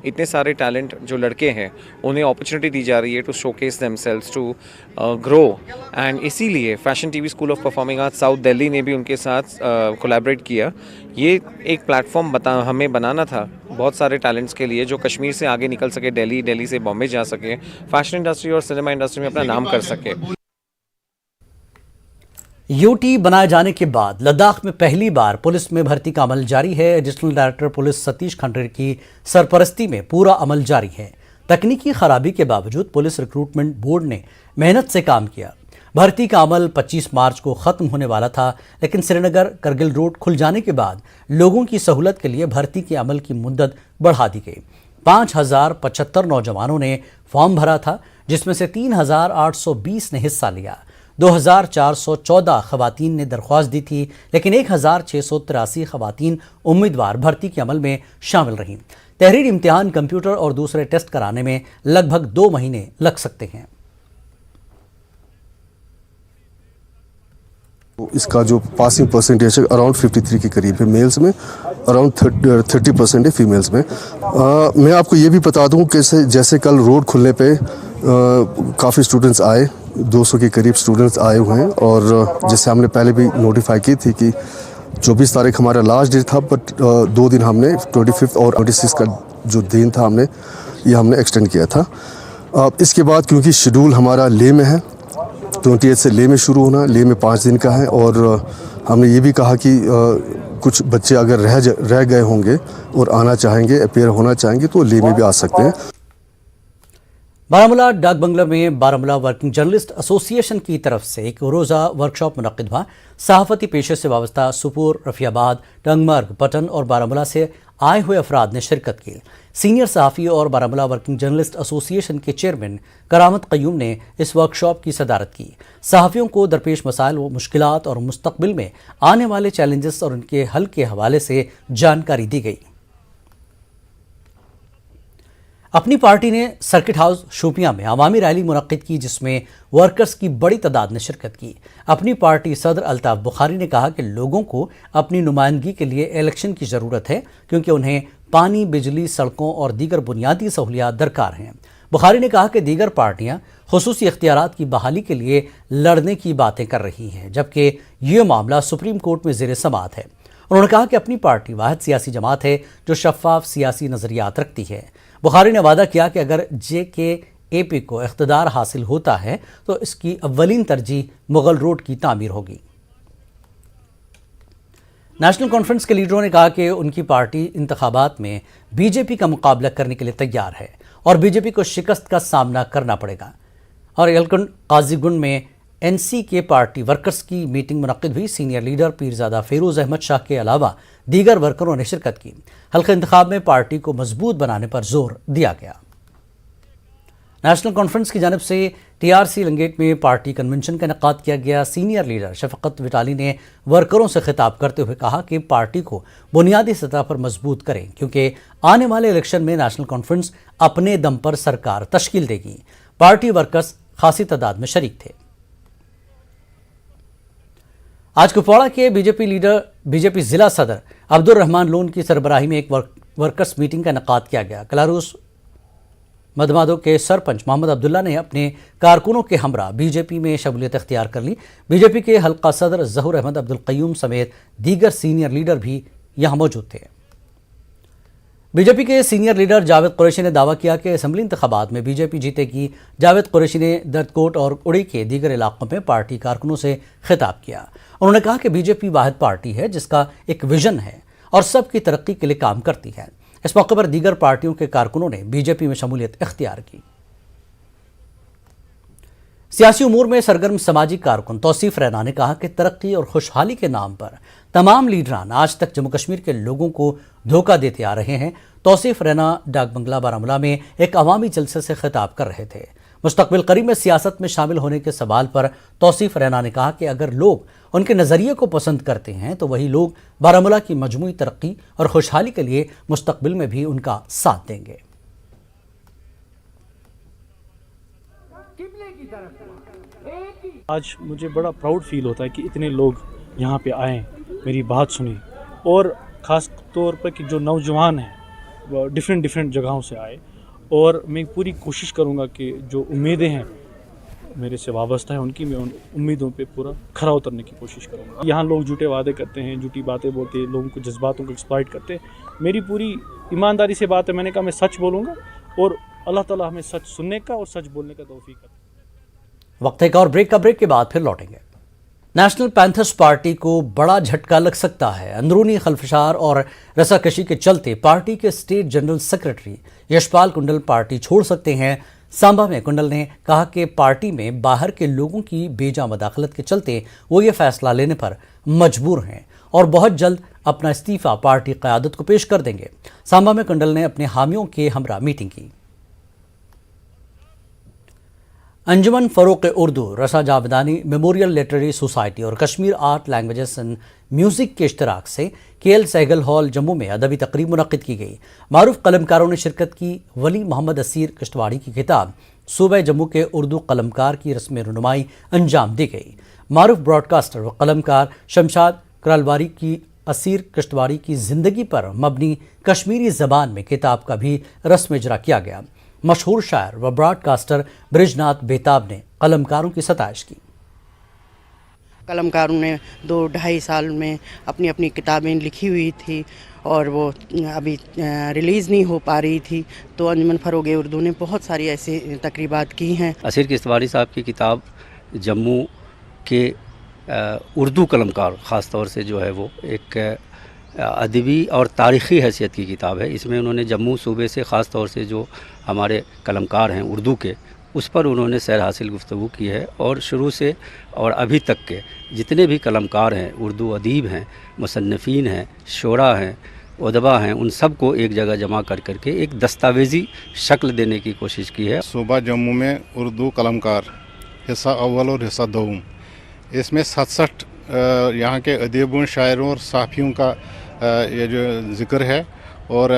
इतने सारे टैलेंट जो लड़के हैं उन्हें अपॉर्चुनिटी दी जा रही है to showcase themselves to grow. And इसीलिए fashion TV school of performing arts south Delhi ने भी उनके साथ कोलैबोरेट किया। ये एक प्लेटफॉर्म हमें बनाना था बहुत सारे टैलेंट्स के लिए जो कश्मीर से आगे निकल सके, दिल्ली से बॉम्बे जा सके, फैशन इंडस्ट्री और सिनेमा इंडस्ट्री में अपना नाम कर सके। यूटी बनाए जाने के बाद लद्दाख में पहली बार पुलिस में भर्ती का अमल जारी है। एडिशनल डायरेक्टर पुलिस सतीश खंडेर की सरपरस्ती में पूरा अमल जारी है। तकनीकी खराबी के बावजूद पुलिस रिक्रूटमेंट बोर्ड ने मेहनत से काम किया। भर्ती का अमल 25 मार्च को ख़त्म होने वाला था, लेकिन श्रीनगर करगिल रोड खुल जाने के बाद लोगों की सहूलत के लिए भर्ती के अमल की मुद्दत बढ़ा दी गई। 5075 नौजवानों ने फॉर्म भरा था, जिसमें से 3820 ने हिस्सा लिया। 2414 खवातीन ने दरख्वास्त दी थी, लेकिन 1683 खवातीन उम्मीदवार भर्ती के अमल में शामिल रहीं। तहरीर इम्तिहान, कंप्यूटर और दूसरे टेस्ट कराने में लगभग 2 महीने लग सकते हैं। इसका जो पासिंग परसेंटेज है अराउंड 53 के करीब है मेल्स में, अराउंड 30% है फीमेल्स में। मैं आपको ये भी बता दूं कि जैसे कल रोड खुलने पे काफ़ी स्टूडेंट्स आए, 200 के करीब स्टूडेंट्स आए हुए हैं, और जैसे हमने पहले भी नोटिफाई की थी कि 24 तारीख हमारा लास्ट डेट था, बट 2 दिन हमने 25 और 26 का जो दिन था हमने एक्सटेंड किया था। इसके बाद क्योंकि शेड्यूल हमारा ले में है, 28 से ले में शुरू होना, ले में 5 दिन का है, और हमने ये भी कहा कि कुछ बच्चे अगर रह गए होंगे और आना चाहेंगे, अपीयर होना चाहेंगे, तो ले में भी आ सकते हैं। बारामूला डाक बंगला में बारामूला वर्किंग जर्नलिस्ट एसोसिएशन की तरफ से एक रोज़ा वर्कशॉप मुनक्किद हुआ। सहाफ़ती पेशे से वाबस्ता सुपूर, रफियाबाद, टंगमर्ग, पटन और बारामूला से आए हुए अफराद ने शिरकत की। सीनियर सहाफ़ी और बारामूला वर्किंग जर्नलिस्ट एसोसिएशन के चेयरमैन करामत क़य्यूम ने इस वर्कशॉप की सदारत की। सहाफ़ियों को दरपेश मसाइल व मुश्किलात और मुस्तक़बिल में आने वाले चैलेंजेस और उनके हल के हवाले से जानकारी दी गई। अपनी पार्टी ने सर्किट हाउस शोपियां में अवामी रैली मुनक्किद की, जिसमें वर्कर्स की बड़ी तादाद ने शिरकत की। अपनी पार्टी सदर अल्ताफ बुखारी ने कहा कि लोगों को अपनी नुमाइंदगी के लिए इलेक्शन की ज़रूरत है, क्योंकि उन्हें पानी, बिजली, सड़कों और दीगर बुनियादी सहूलियात दरकार हैं। बुखारी ने कहा कि दीगर पार्टियां खुसूसी इख्तियारात की बहाली के लिए लड़ने की बातें कर रही हैं, जबकि ये मामला सुप्रीम कोर्ट में ज़ेर समाअत है। उन्होंने कहा कि अपनी पार्टी वाहिद सियासी जमात है जो शफाफ सियासी नज़रियात रखती है। बुखारी ने वादा किया कि अगर JKAP को इख्तिदार हासिल होता है तो इसकी अव्वलीन तरजीह मुगल रोड की तामीर होगी। नेशनल कॉन्फ्रेंस के लीडरों ने कहा कि उनकी पार्टी इंतखाबात में BJP का मुकाबला करने के लिए तैयार है और BJP को शिकस्त का सामना करना पड़ेगा। और एलकुंड काजीगुंड में NC के पार्टी वर्कर्स की मीटिंग मुनक्किद हुई। सीनियर लीडर पीरजादा फेरोज अहमद शाह के अलावा दीगर वर्करों ने शिरकत की। हल्के इंतखाब में पार्टी को मजबूत बनाने पर जोर दिया गया। नेशनल कॉन्फ्रेंस की जानिब से TRC लंगेट में पार्टी कन्वेंशन का इनेकाद किया गया। सीनियर लीडर शफकत विटाली ने वर्करों से खिताब करते हुए कहा कि पार्टी को बुनियादी सतह पर मजबूत करें, क्योंकि आने वाले इलेक्शन में नेशनल कॉन्फ्रेंस अपने दम पर सरकार तश्कील देगी। पार्टी वर्कर्स खासी तादाद में शरीक थे। आज कुपवाड़ा के बीजेपी जिला सदर अब्दुल रहमान लोन की सरबराही में एक वर्कर्स मीटिंग का इनेकाद किया गया। कलारूस मदमादो के सरपंच मोहम्मद अब्दुल्ला ने अपने कारकुनों के हमरा BJP में शमूलियत इख्तियार कर ली। BJP के हल्का सदर ज़हूर अहमद अब्दुल क़य्यूम समेत दीगर सीनियर लीडर भी यहाँ मौजूद थे। BJP के सीनियर लीडर जावेद कुरैशी ने दावा किया कि असेंबली इंतखाबात में BJP जीतेगी। जावेद कुरैशी ने दर्दकोट और उड़ी के दीगर इलाकों में पार्टी कारकुनों से खिताब किया। उन्होंने कहा कि BJP वाहिद पार्टी है जिसका एक विजन है और सबकी तरक्की के लिए काम करती है। इस मौके पर दीगर पार्टियों के कारकुनों ने BJP में शमूलियत इख्तियार की। सियासी उमूर में सरगर्म समाजी कारकुन तौसीफ रैना ने कहा कि तरक्की और खुशहाली के नाम पर तमाम लीडरान आज तक जम्मू कश्मीर के लोगों को धोखा देते आ रहे हैं। तौसीफ रैना डाक बंगला बारामूला में एक अवामी जलसे से खिताब कर रहे थे। मुस्तकबिल करीब में सियासत में शामिल होने के सवाल पर तौसीफ रैना ने कहा कि अगर लोग उनके नज़रिए को पसंद करते हैं तो वही लोग बारामूला की मजमूई तरक्की और खुशहाली के लिए मुस्तकबिल में भी उनका साथ देंगे। आज मुझे बड़ा प्राउड फील होता है कि इतने लोग यहाँ पे आए, मेरी बात सुनी, और ख़ास तौर पर कि जो नौजवान हैं वो डिफरेंट जगहों से आए। और मैं पूरी कोशिश करूँगा कि जो उम्मीदें हैं मेरे से वाबस्ता है उनकी, मैं उन उम्मीदों पे पूरा खरा उतरने की कोशिश करूँगा। यहाँ लोग झूठे वादे करते हैं, झूठी बातें बोलते हैं, लोगों को जज्बातों को एक्सप्लॉइट करते हैं। मेरी पूरी ईमानदारी से बात है, मैंने कहा मैं सच बोलूँगा और अल्लाह ताला हमें सच सुनने का और सच बोलने का तौफीक है। वक्त एक और ब्रेक के बाद फिर लौटेंगे। नेशनल पैंथर्स पार्टी को बड़ा झटका लग सकता है। अंदरूनी खलफशार और रसाकशी के चलते पार्टी के स्टेट जनरल सेक्रेटरी यशपाल कुंडल पार्टी छोड़ सकते हैं। सांबा में कुंडल ने कहा कि पार्टी में बाहर के लोगों की बेजा मदाखलत के चलते वो ये फैसला लेने पर मजबूर हैं और बहुत जल्द अपना इस्तीफा पार्टी क़यादत को पेश कर देंगे। सांबा में कुंडल ने अपने हामियों के हमरा मीटिंग की। अंजुमन फ़रोग़ उर्दू, रसा जावेदानी मेमोरियल लिटरेरी सोसाइटी और Kashmir art languages and music के इश्तराक से KL सहगल हॉल जम्मू में अदबी तकरीब मुनक्किद की गई। मारूफ कलमकारों ने शिरकत की। वली मोहम्मद असीर किश्तवाड़ी की किताब सूबे जम्मू के उर्दू कलमकार की रस्म रुनुमाई अंजाम दी गई। मारूफ ब्रॉडकास्टर व कलमकार शमशाद करालवारी की असीर किश्तवाड़ी की ज़िंदगी पर मबनी कश्मीरी ज़बान में किताब का भी रस्म इजरा किया गया। मशहूर शायर व ब्रॉडकास्टर ब्रिजनाथ बेताब ने कलमकारों की सताइश की। कलमकारों ने 2-2.5 साल में अपनी अपनी किताबें लिखी हुई थी और वो अभी रिलीज़ नहीं हो पा रही थी, तो अंजुमन फ़रोग़ उर्दू ने बहुत सारी ऐसी तकरीबात की हैं। असीर किश्तवाड़ी साहब की किताब जम्मू के उर्दू कलमकार ख़ास तौर से जो है वो एक अदबी और तारीख़ी हैसियत की किताब है। इसमें उन्होंने जम्मू सूबे से ख़ास तौर से जो हमारे कलमकार हैं उर्दू के, उस पर उन्होंने सैर हासिल गुफ्तगू की है और शुरू से और अभी तक के जितने भी कलमकार हैं, उर्दू अदीब हैं, मुसन्निफ़ीन हैं, शोरा हैं, उदबा हैं, उन सब को एक जगह जमा कर करके एक दस्तावेज़ी शक्ल देने की कोशिश की है। सूबा जम्मू में उर्दू कलमकार हिस्सा अव्वल और हिस्सा दोम, इसमें 67 यहाँ के अदीबों, शायरों और साफ़ियों का ये जो ज़िक्र है। और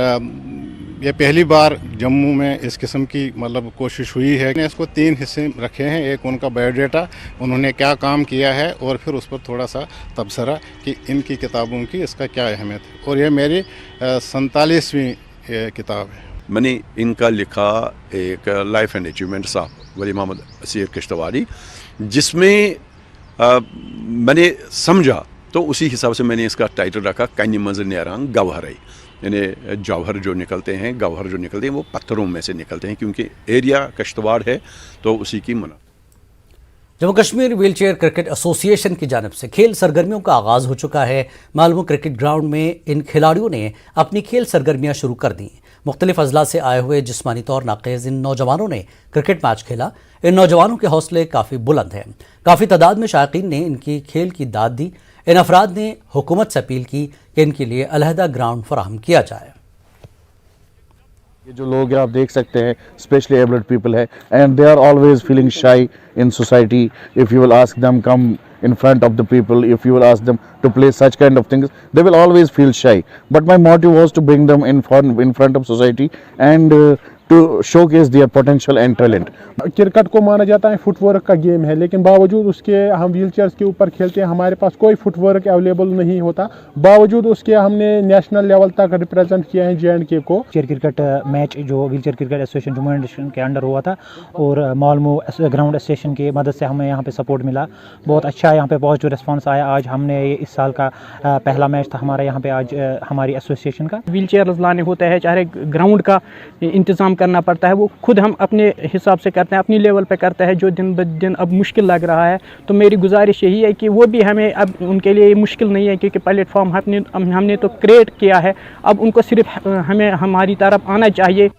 ये पहली बार जम्मू में इस किस्म की मतलब कोशिश हुई है। इसको 3 हिस्से रखे हैं, एक उनका बायोडाटा, उन्होंने क्या काम किया है, और फिर उस पर थोड़ा सा तबसरा कि इनकी किताबों की इसका क्या अहमियत है। और ये मेरी 47वीं किताब है। मैंने इनका लिखा एक life and achievements of Wali Mohammad Asir Kishtwari, जिसमें मैंने समझा तो उसी हिसाब से मैंने इसका टाइटल रखा कन्नी मंज़ न्यारांग गवहर, यानी जौहर जो निकलते हैं, गवहर जो निकलते हैं वो पत्थरों में से निकलते हैं, क्योंकि एरिया कश्तवाड़ है तो उसी की मना। Jammu Kashmir wheelchair cricket association की जानिब से खेल सरगर्मियों का आगाज़ हो चुका है। मालूम क्रिकेट ग्राउंड में इन खिलाड़ियों ने अपनी खेल सरगर्मियां शुरू कर दी। मुख्तलिफ अजला से आए हुए जिस्मानी तौर नाक़िज़ इन नौजवानों ने क्रिकेट मैच खेला। इन नौजवानों के हौसले काफ़ी बुलंद हैं। काफ़ी तादाद में शायकीन ने इनकी खेल की दाद दी। इन अफराद ने हुकूमत से अपील की कि इनके लिए अलहदा ग्राउंड फराहम किया जाए। ये जो लोग हैं आप देख सकते हैं स्पेशली एबल्ड पीपल है, and they are always feeling shy in society. If you will ask them come in front of the people, if you will ask them to play such kind of things, they will always feel shy. But my motive was to bring them in front of society and to showcase their potential and talent. Cricket को माना जाता है footwork का game है, लेकिन बावजूद उसके हम व्हीलचेयर्स के ऊपर खेलते हैं, हमारे पास कोई फुटवर्क अवेलेबल नहीं होता। बावजूद उसके हमने नेशनल लेवल तक रिप्रेजेंट किया है JNK को। क्रिकेट मैच जो wheelchair cricket association Jammu and Kashmir के अंडर हुआ था और मालमू ग्राउंड एसोसिएशन की मदद से हमें यहाँ पे सपोर्ट मिला। बहुत अच्छा यहाँ पे पॉजिटिव रिस्पांस आया। आज हमने इस साल का पहला मैच था हमारा यहाँ पे आज हमारी एसोसिएशन का। व्हीलचेयर लाने होते हैं, चाहे ग्राउंड का इंतज़ाम करना पड़ता है, वो खुद हम अपने हिसाब से करते हैं, अपनी लेवल पे करते हैं, जो दिन ब दिन अब मुश्किल लग रहा है। तो मेरी गुजारिश यही है कि वो भी हमें अब उनके लिए मुश्किल नहीं है, क्योंकि प्लेटफॉर्म हमने तो क्रिएट किया है, अब उनको सिर्फ हमें हमारी तरफ आना चाहिए।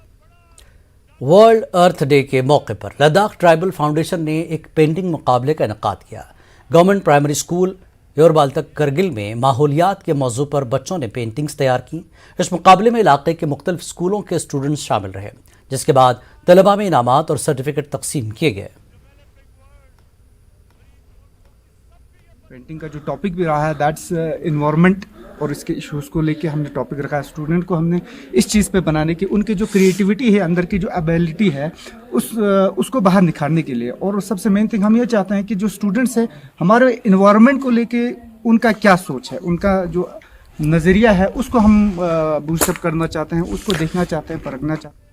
वर्ल्ड अर्थ डे के मौके पर लद्दाख ट्राइबल फाउंडेशन ने एक पेंटिंग मुकाबले का इनेकाद किया। गवर्नमेंट प्राइमरी स्कूल योरबाल तक करगिल में माहौलियात के मौजू पर बच्चों ने पेंटिंग्स तैयार की। इस मुकाबले में इलाके के मुख्तलिफ स्कूलों के स्टूडेंट्स शामिल रहे, जिसके बाद तलबा में इनामात और सर्टिफिकेट तकसीम किए गए। पेंटिंग का जो टॉपिक भी रहा है दैट्स इन्वायरमेंट, और इसके इश्यूज़ को लेके हमने टॉपिक रखा है। स्टूडेंट को हमने इस चीज़ पे बनाने की, उनकी जो क्रिएटिविटी है, अंदर की जो एबिलिटी है, उसको बाहर निखारने के लिए। और सबसे मेन थिंग हम ये चाहते हैं कि जो स्टूडेंट्स हैं हमारे इन्वायरमेंट को लेके उनका क्या सोच है, उनका जो नज़रिया है, उसको हम बूस्टअप करना चाहते हैं, उसको देखना चाहते हैं, परखना चाहते हैं।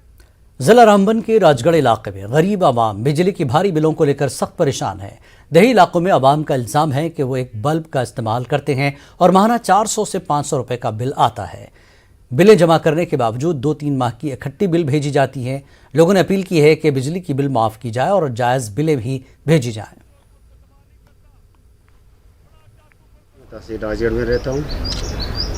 जिला रामबन के राजगढ़ इलाके में गरीब आवाम बिजली की भारी बिलों को लेकर सख्त परेशान है। देही इलाकों में आवाम का इल्ज़ाम है कि वो एक बल्ब का इस्तेमाल करते हैं और माहाना 400 से 500 रुपए का बिल आता है। बिलें जमा करने के बावजूद 2-3 माह की इकट्ठी बिल भेजी जाती हैं। लोगों ने अपील की है कि बिजली की बिल माफ़ की जाए और जायज़ बिलें भी भेजी जाएँ। तहसील राजगढ़ में रहता हूँ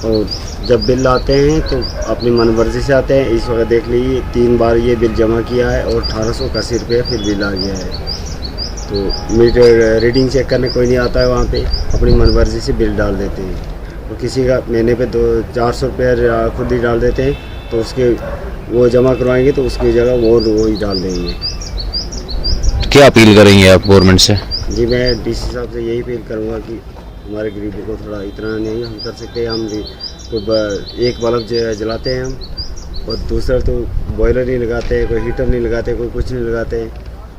और जब बिल आते हैं तो अपनी मनमर्जी से आते हैं। इस वक्त देख लीजिए 3 बार ये बिल जमा किया है और 1881 रुपये फिर बिल आ गया है। तो मीटर रीडिंग चेक करने कोई नहीं आता है, वहाँ पे अपनी मनमर्जी से बिल डाल देते हैं। और किसी का महीने पे 400 रुपये खुद ही डाल देते हैं, तो उसके वो जमा करवाएंगे तो उसकी जगह वो ही डाल देंगे। क्या अपील करेंगे आप गवर्नमेंट से? जी मैं DC साहब से यही अपील करूँगा कि हमारे गरीबों को थोड़ा इतना नहीं हम कर सकते। हम तो एक बल्ब जलाते हैं हम, और दूसरा तो बॉयलर नहीं लगाते हैं, कोई हीटर नहीं लगाते, कोई कुछ नहीं लगाते हैं,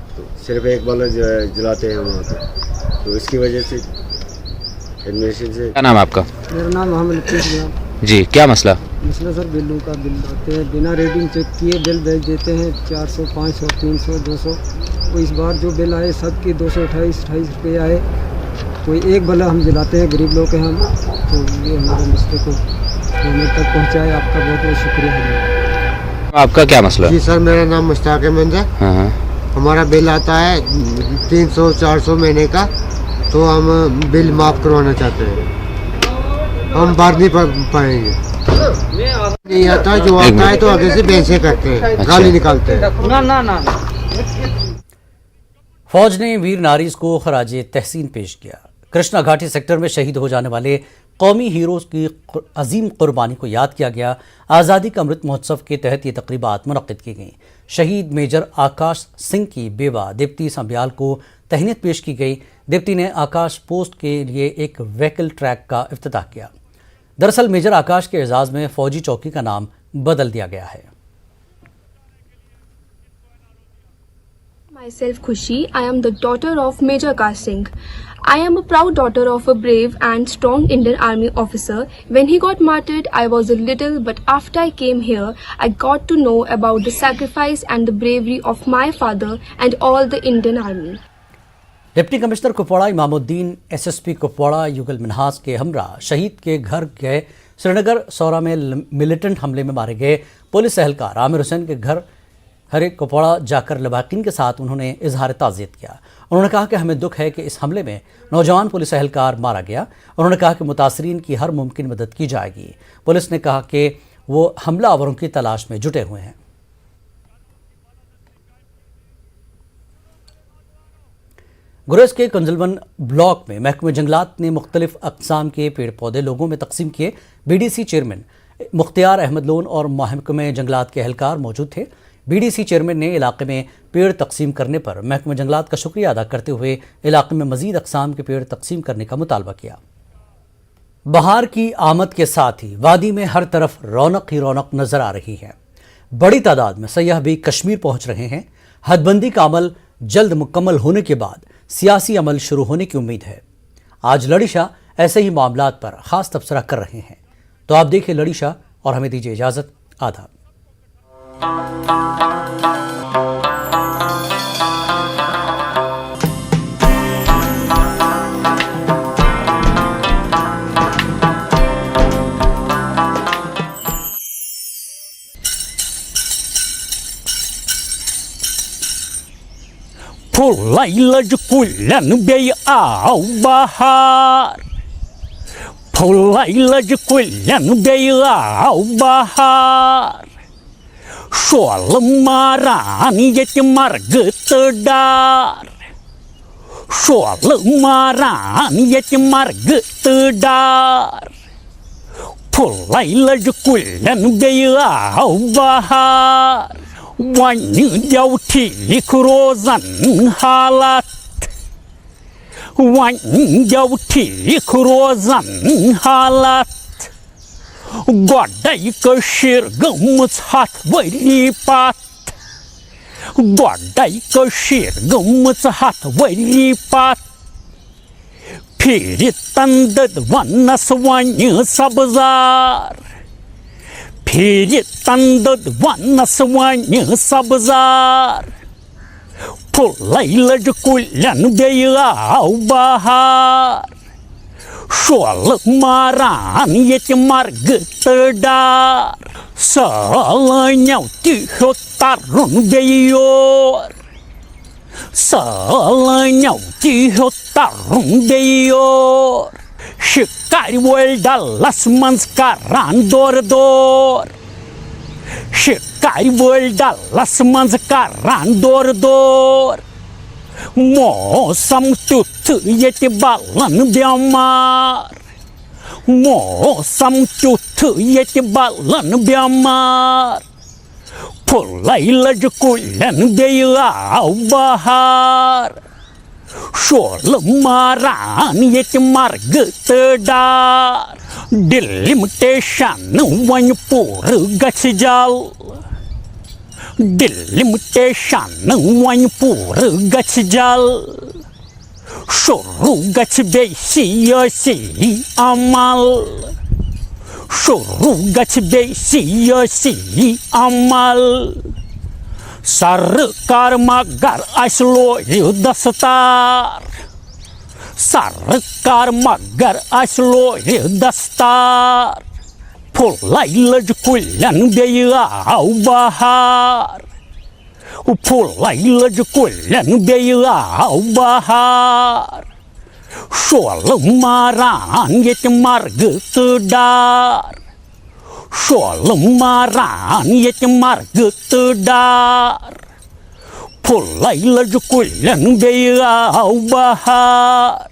तो सिर्फ एक बल्ब जलाते हैं वहाँ पे। तो इसकी वजह से एडमिनिस्ट्रेशन से। क्या नाम है आपका? मेरा नाम मोहम्मद लतीफ़। जी, क्या मसला? मसला सर बिलों का, बिल आते हैं बिना रेटिंग चेक किए बिल भेज देते हैं 400, 500, 300, 200। तो इस बार जो बिल आए सबके 228 रुपये आए। कोई एक बल्ब हम जलाते हैं, गरीब लोग हैं हम, तो ये हमारे मसले को गवर्नमेंट तक पहुँचाए। आपका बहुत बहुत शुक्रिया है। आपका क्या मसला? जी सर मेरा नाम मुश्ताक अहमद है। हाँ। हमारा बिल आता है 300-400 महीने का, तो हम बिल माफ़ करवाना चाहते हैं। हम भर नहीं पाएंगे। नहीं आता, जो आता है तो आगे से पैसे करते हैं, गाली निकालते हैं। ना फौज ने वीर नारीज को खराजे तहसीन पेश किया। कृष्णा घाटी सेक्टर में शहीद हो जाने वाले कौमी हीरोज़ की अजीम कुर्बानी को याद किया गया। आज़ादी का अमृत महोत्सव के तहत ये तकरीबात मुनक्किद की गईं। शहीद मेजर आकाश सिंह की बेवा दीप्ति संबियाल को तहनीत पेश की गई। दीप्ति ने आकाश पोस्ट के लिए एक व्हीकल ट्रैक का इफ्तिताह किया। दरअसल मेजर आकाश के एजाज़ में फौजी चौकी का नाम बदल दिया गया है। Myself Khushi, I am the daughter of Major Akash Singh. I am a proud daughter of a brave and strong Indian Army officer. When he got martyred, I was a little, but after I came here, I got to know about the sacrifice and the bravery of my father and all the Indian Army. Deputy commissioner Kupwara Imamuddin SSP Kupwara युगल मिन्हास के हमरा शहीद के घर गए। श्रीनगर सौरा में militant हमले में मारे गए पुलिस एहलकार आमिर हुसैन के घर हरे कुपवाड़ा जाकर लबाकिन के साथ उन्होंने इजहार ताज़ियत किया। उन्होंने कहा कि हमें दुख है कि इस हमले में नौजवान पुलिस एहलकार मारा गया। उन्होंने कहा कि मुतासरीन की हर मुमकिन मदद की जाएगी। पुलिस ने कहा कि वो हमलावरों की तलाश में जुटे हुए हैं। गुरेज के कंजलवन ब्लॉक में महकमे जंगलात ने मुख्तलिफ अक़साम के पेड़ पौधे लोगों में तकसीम किए। BDC chairman Mukhtiar Ahmad loan और महकमे जंगलात के एहलकार मौजूद थे। बीडीसी चेयरमैन ने इलाके में पेड़ तकसीम करने पर महकमे जंगलात का शुक्रिया अदा करते हुए इलाके में मजीद अक़साम के पेड़ तकसीम करने का मुतालबा किया। बहार की आमद के साथ ही वादी में हर तरफ रौनक ही रौनक नजर आ रही है। बड़ी तादाद में सयाह भी कश्मीर पहुंच रहे हैं। हदबंदी का अमल जल्द मुकम्मल होने के बाद सियासी अमल शुरू होने की उम्मीद है। आज लड़ी शाह ऐसे ही मामलात पर खास तबसरा कर रहे हैं। तो आप देखिए लड़ी शाह और हमें दीजिए इजाजत। आदाब। Fulayla kulan bey au bahar, fulayla kulan bey au bahar. Şol maran yet margıtdar, şol maran yet margıtdar. Fulayla kulan bey au bahar. Wanyu jauti kurozan halat, wanyu jauti kurozan halat. Godai kashir gumut hat walipat, godai kashir gumut hat walipat. Pirit tandad vanas wanyu sabzar. Pirit tandad vanas wanyu sabzar. Fulayla kulan bey au bahar. Şol maran yet margıtdar. Salanyau tiho tarun beyor. Salanyau tiho tarun beyor. Şikari voldalas manskaran dor. Şikari voldalas manskaran dor. Mosam tutu yeti balan biamar. Mosam tutu yeti balan biamar. Fulayla kulan bey au bahar. Şol maran yeti margıtdar. Delimitation wanyu pur gachjal. Delimitation wanyu pur gachjal. Şuru gach bey siyasi amal. Şuru gach bey siyasi amal. Sarkar magar aslo dastar. Sarkar magar aslo dastar. Fulayla kulan bey au bahar. Fulayla kulan bey au bahar. Şolmaran yetim margıtıdar Şolmaran yetim margıtıdar Pullayla cukullen beyav bahar